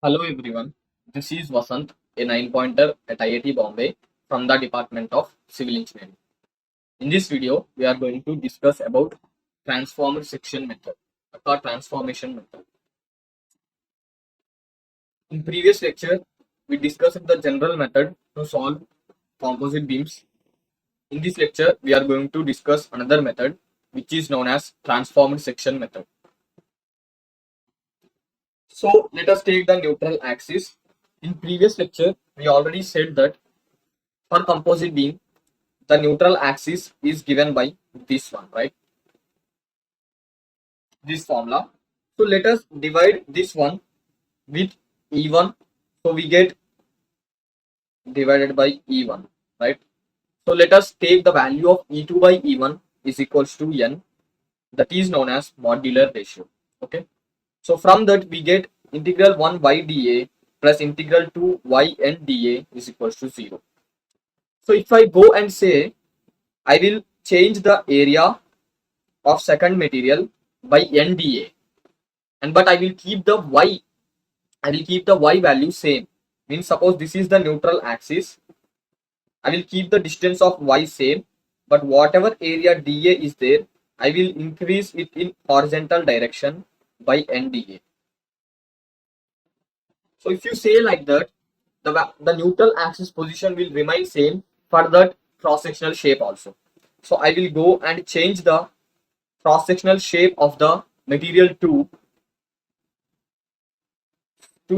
Hello everyone, this is Vasant, a nine-pointer at IIT Bombay from the Department of Civil Engineering. In this video, we are going to discuss about transformer section method or transformation method. In previous lecture, we discussed the general method to solve composite beams. In this lecture, we are going to discuss another method which is known as transformed section method. So let us take the neutral axis. In previous lecture, we already said that for composite beam, the neutral axis is given by this one, right? This formula. So let us divide this one with E1. So we get divided by E1, right? So let us take the value of E2 by E1 is equals to N. That is known as modular ratio. Okay. So from that we get integral 1 y dA plus integral 2 y n dA is equals to 0. So if I go and say I will change the area of second material by NDA, and but I will keep the y value same. Means suppose this is the neutral axis, I will keep the distance of y same, but whatever area dA is there, I will increase it in horizontal direction by NDA. So if you say like that, the neutral axis position will remain same for that cross sectional shape also. So I will go and change the cross sectional shape of the material to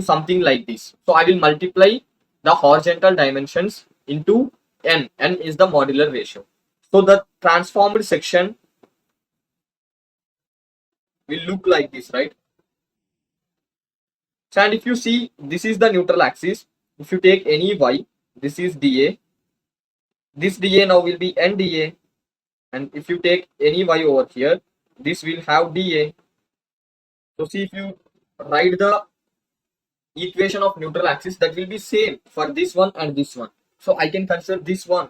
something like this. So I will multiply the horizontal dimensions into n. N is the modular ratio. So the transformed section will look like this, right? So, and if you see, this is the neutral axis. If you take any y, this is dA. This dA now will be n dA. And if you take any y over here, this will have dA. So see, if you write the equation of neutral axis, that will be same for this one and this one. So I can consider this one.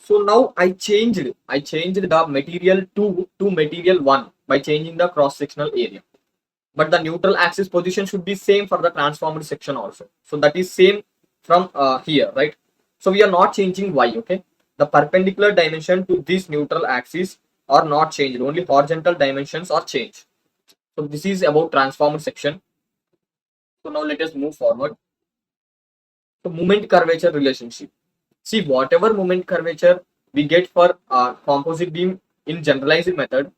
So now I changed the material 2 to material 1 by changing the cross sectional area. But the neutral axis position should be same for the transformed section also. So that is same from here, right? So we are not changing y, okay? The perpendicular dimension to this neutral axis are not changed. Only horizontal dimensions are changed. So this is about transformed section. So now let us move forward. So moment curvature relationship. See, whatever moment curvature we get for composite beam in generalized method.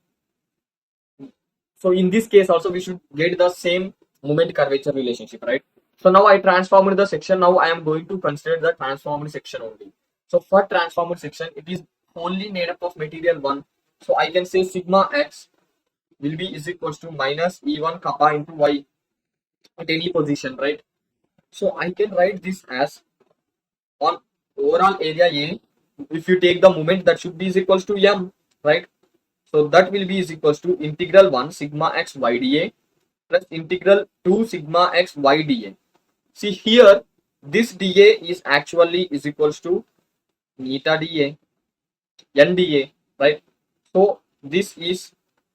So in this case also we should get the same moment curvature relationship, right? So now I transformed the section. Now I am going to consider the transformed section only. So for transformed section, it is only made up of material 1. So I can say sigma x will be is equals to minus E1 kappa into y at any position, right? So I can write this as on overall area A, if you take the moment, that should be is equals to m, right? So that will be is equals to integral 1 sigma x y dA plus integral 2 sigma x y dA. See here, this dA is actually is equals to neta dA, n dA, right? So this is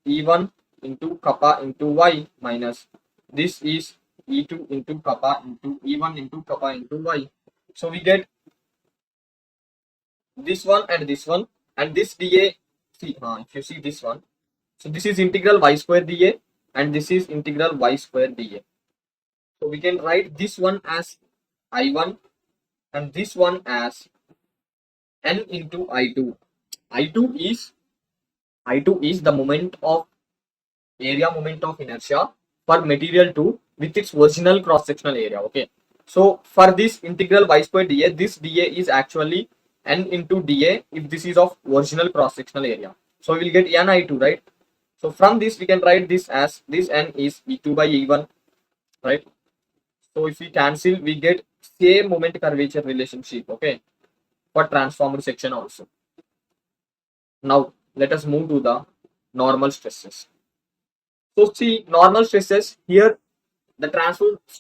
E1 into kappa into y minus this is E2 into kappa into E1 into kappa into y. So we get this one and this one, and this dA. See, if you see this one, so this is integral y square dA and this is integral y square dA. So we can write this one as I1 and this one as n into I2. I2 is the moment of area moment of inertia for material 2 with its original cross sectional area. Okay, so for this integral y square dA, this dA is actually n into dA if this is of original cross sectional area. So we will get n I2, right? So from this we can write this as this n is E2 by E1, right? So if we cancel, we get same moment curvature relationship, okay, for transformed section also. Now let us move to the normal stresses. So see, normal stresses here, the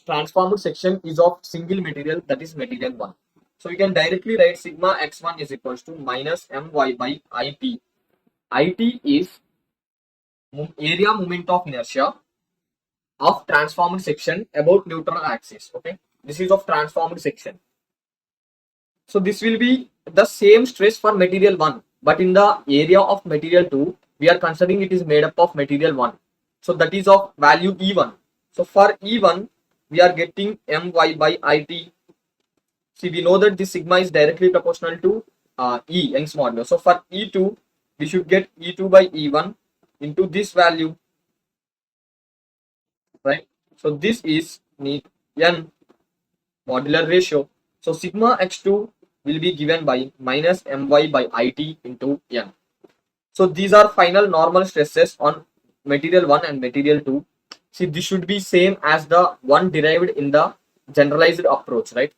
transformed section is of single material, that is material 1. So we can directly write sigma x1 is equals to minus my by it. It is area moment of inertia of transformed section about neutral axis. Okay, this is of transformed section. So this will be the same stress for material 1, but in the area of material 2, we are considering it is made up of material 1. So that is of value E1. So for E1, we are getting My by IT. See, we know that this sigma is directly proportional to E, Young's modulus. So for E2, we should get E2 by E1 into this value, right? So this is N modular ratio. So sigma x2 will be given by minus My by IT into N. So these are final normal stresses on material 1 and material 2. See, this should be same as the one derived in the generalized approach, right?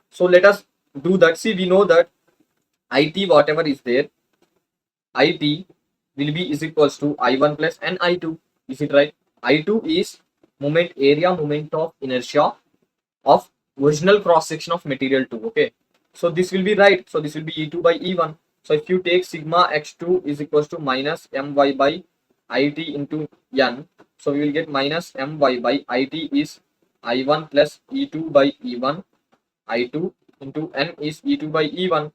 So let us do that. See, we know that IT, whatever is there, IT will be is equals to I1 plus N I2. Is it right? I2 is moment area, moment of inertia of original cross section of material 2. Okay, so this will be right. So this will be E2 by E1. So if you take sigma x2 is equals to minus My by IT into N, so we will get minus My by IT is I1 plus E2 by E1, I2 into N is E2 by E1.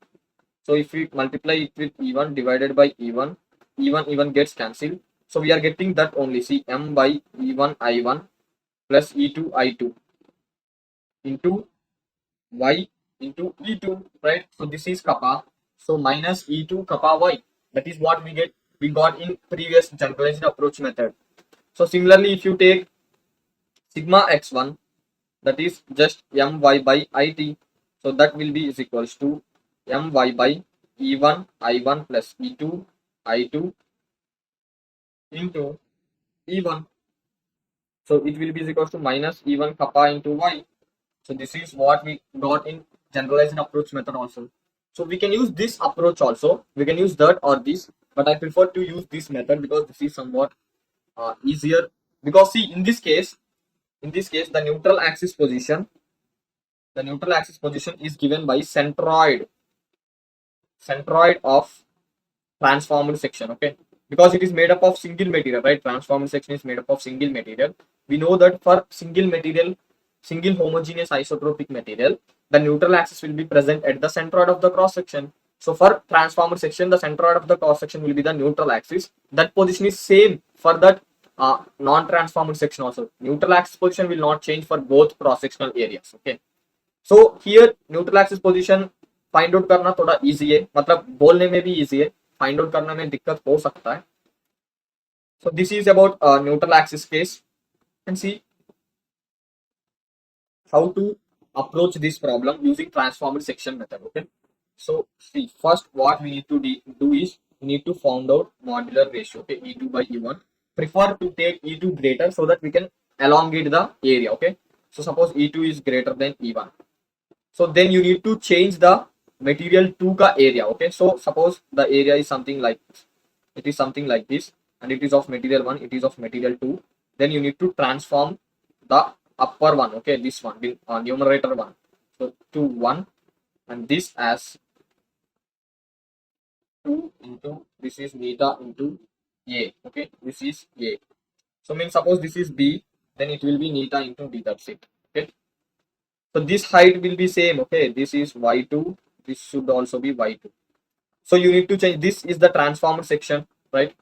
So if we multiply it with E1 divided by E1, E1 gets cancelled. So we are getting that only. See, M by E1 I1 plus E2 I2 into Y into E2, right? So this is kappa. So minus E2 kappa Y. That is what we got in previous generalized approach method. So similarly, if you take sigma x1, that is just My by IT. So that will be is equals to My by E1 I1 plus E2 I2 into E1. So it will be is equals to minus E1 kappa into Y. So this is what we got in generalized approach method also. So we can use this approach also. We can use that or this, but I prefer to use this method because this is somewhat easier. Because see, in this case, the neutral axis position is given by centroid of transformed section. Okay, because it is made up of single material, right? Transformed section is made up of single material. We know that for single homogeneous isotropic material, the neutral axis will be present at the centroid of the cross section. So for transformed section, the centroid of the cross section will be the neutral axis. That position is same for that non-transformed section also. Neutral axis position will not change for both cross sectional areas. Okay, so here neutral axis position find out करना थोड़ा easy है, मतलब बोलने में भी easy है, find out करने में दिक्कत हो सकता है. So this is about neutral axis case, and see how to approach this problem using transformed section method. Okay, so see, first what we need to do is we need to find out modular ratio. Okay, E2 by E1. Prefer to take E2 greater so that we can elongate the area. Okay, so suppose E2 is greater than E1, so then you need to change the material 2 ka area. Okay, so suppose the area is something like this. It is something like this, and it is of material 1, it is of material 2. Then you need to transform the upper one. Okay, this one, the numerator one, so to 1, and this as 2 into this is beta into A. Okay, this is A. So means suppose this is B, then it will be neta into D. That's it. Okay, so this height will be same. Okay, this is Y2, this should also be Y2. So you need to change. This is the transformed section, right?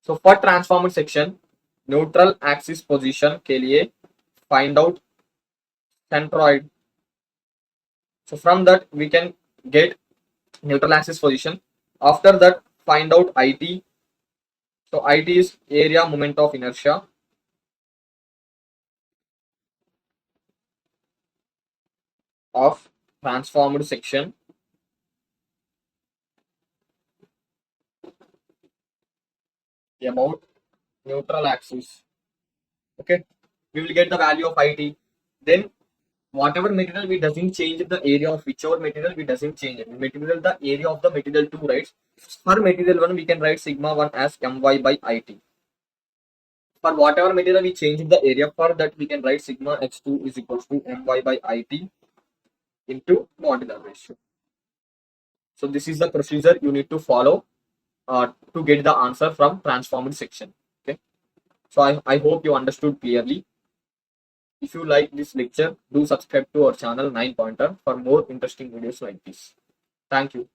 So for transformed section, neutral axis position के लिए find out centroid. So from that we can get neutral axis position. After that, find out IT. So IT is area moment of inertia of transformed section about neutral axis. Okay, we will get the value of IT. Then whatever material we doesn't change the area of whichever material we doesn't change it. Material the area of the material 2, right? For material 1 we can write sigma 1 as My by IT. For whatever material we change the area, for that we can write sigma x2 is equals to My by IT into modular ratio. So this is the procedure you need to follow to get the answer from transformed section. Okay. So I hope you understood clearly. If you like this lecture, do subscribe to our channel 9 Pointer for more interesting videos like this. Thank you.